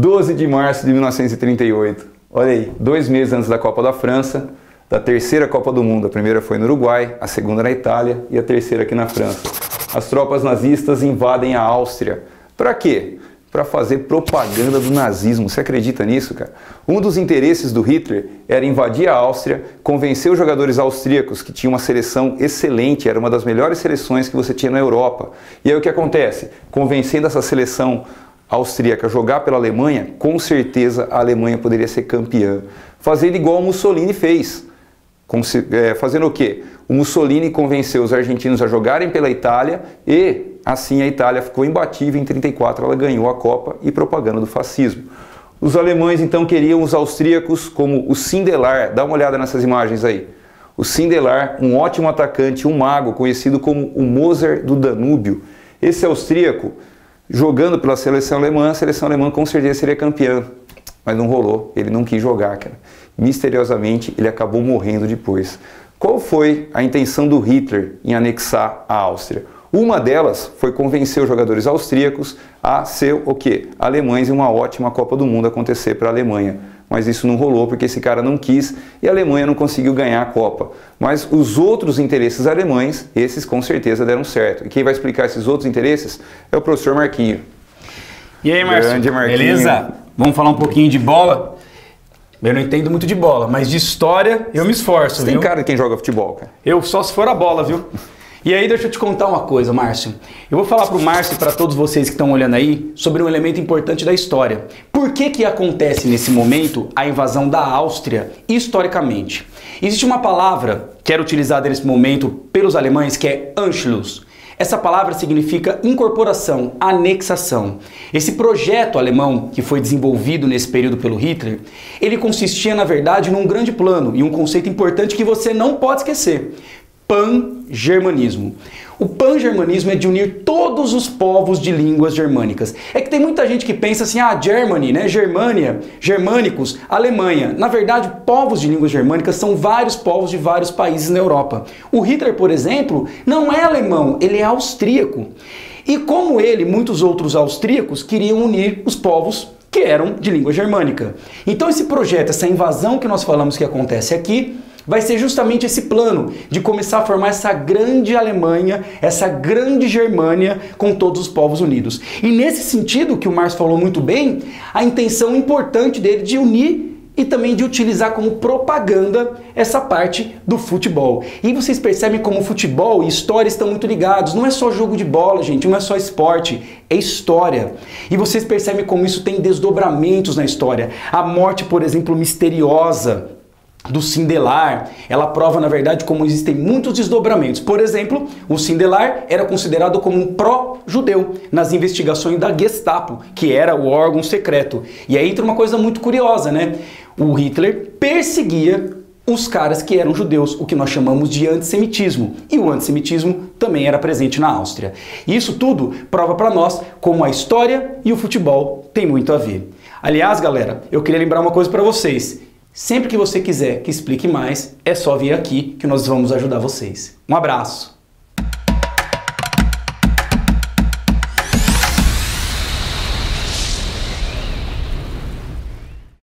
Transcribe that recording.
12 de março de 1938. Olha aí, 2 meses antes da Copa da França, da terceira Copa do Mundo. A primeira foi no Uruguai, a segunda na Itália e a terceira aqui na França. As tropas nazistas invadem a Áustria. Para quê? Para fazer propaganda do nazismo. Você acredita nisso, cara? Um dos interesses do Hitler era invadir a Áustria, convencer os jogadores austríacos que tinham uma seleção excelente, era uma das melhores seleções que você tinha na Europa. E aí o que acontece? Convencendo essa seleção austríaca a jogar pela Alemanha, com certeza a Alemanha poderia ser campeã. Fazendo igual o Mussolini fez. Fazendo o quê? O Mussolini convenceu os argentinos a jogarem pela Itália e assim a Itália ficou imbatível. Em 1934 ela ganhou a Copa e propaganda do fascismo. Os alemães então queriam os austríacos como o Sindelar. Dá uma olhada nessas imagens aí. O Sindelar, um ótimo atacante, um mago, conhecido como o Mozart do Danúbio. Esse austríaco, jogando pela seleção alemã, a seleção alemã com certeza seria campeã. Mas não rolou, ele não quis jogar, cara. Misteriosamente, ele acabou morrendo depois. Qual foi a intenção do Hitler em anexar a Áustria? Uma delas foi convencer os jogadores austríacos a ser o quê? Alemães, e uma ótima Copa do Mundo acontecer para a Alemanha. Mas isso não rolou porque esse cara não quis e a Alemanha não conseguiu ganhar a Copa. Mas os outros interesses alemães, esses com certeza deram certo. E quem vai explicar esses outros interesses é o professor Marquinho. E aí, Márcio? Beleza? Vamos falar um pouquinho de bola? Eu não entendo muito de bola, mas de história eu me esforço, Você tem cara de quem joga futebol, cara. Eu só se for a bola, viu? E aí deixa eu te contar uma coisa, Márcio. Eu vou falar para o Márcio e para todos vocês que estão olhando aí sobre um elemento importante da história. Por que acontece nesse momento a invasão da Áustria historicamente? Existe uma palavra que era utilizada nesse momento pelos alemães que é Anschluss. Essa palavra significa incorporação, anexação. Esse projeto alemão que foi desenvolvido nesse período pelo Hitler, ele consistia na verdade num grande plano e um conceito importante que você não pode esquecer. Pan-germanismo. O pan-germanismo é de unir todos os povos de línguas germânicas. É que tem muita gente que pensa assim, Germany, né? Germânia, germânicos, Alemanha. Na verdade, povos de línguas germânicas são vários povos de vários países na Europa. O Hitler, por exemplo, não é alemão, ele é austríaco. E como ele, muitos outros austríacos queriam unir os povos que eram de língua germânica. Então esse projeto, essa invasão que nós falamos que acontece aqui, vai ser justamente esse plano de começar a formar essa grande Alemanha, essa grande Germânia com todos os povos unidos. E nesse sentido, que o Márcio falou muito bem, a intenção importante dele de unir e também de utilizar como propaganda essa parte do futebol. E vocês percebem como futebol e história estão muito ligados. Não é só jogo de bola, gente, não é só esporte, é história. E vocês percebem como isso tem desdobramentos na história. A morte, por exemplo, misteriosa do Sindelar, ela prova na verdade como existem muitos desdobramentos. Por exemplo, o Sindelar era considerado como um pró-judeu nas investigações da Gestapo, que era o órgão secreto. E aí entra uma coisa muito curiosa, né? O Hitler perseguia os caras que eram judeus, o que nós chamamos de antissemitismo. E o antissemitismo também era presente na Áustria. E isso tudo prova para nós como a história e o futebol têm muito a ver. Aliás, galera, eu queria lembrar uma coisa para vocês. Sempre que você quiser que explique mais, é só vir aqui que nós vamos ajudar vocês. Um abraço!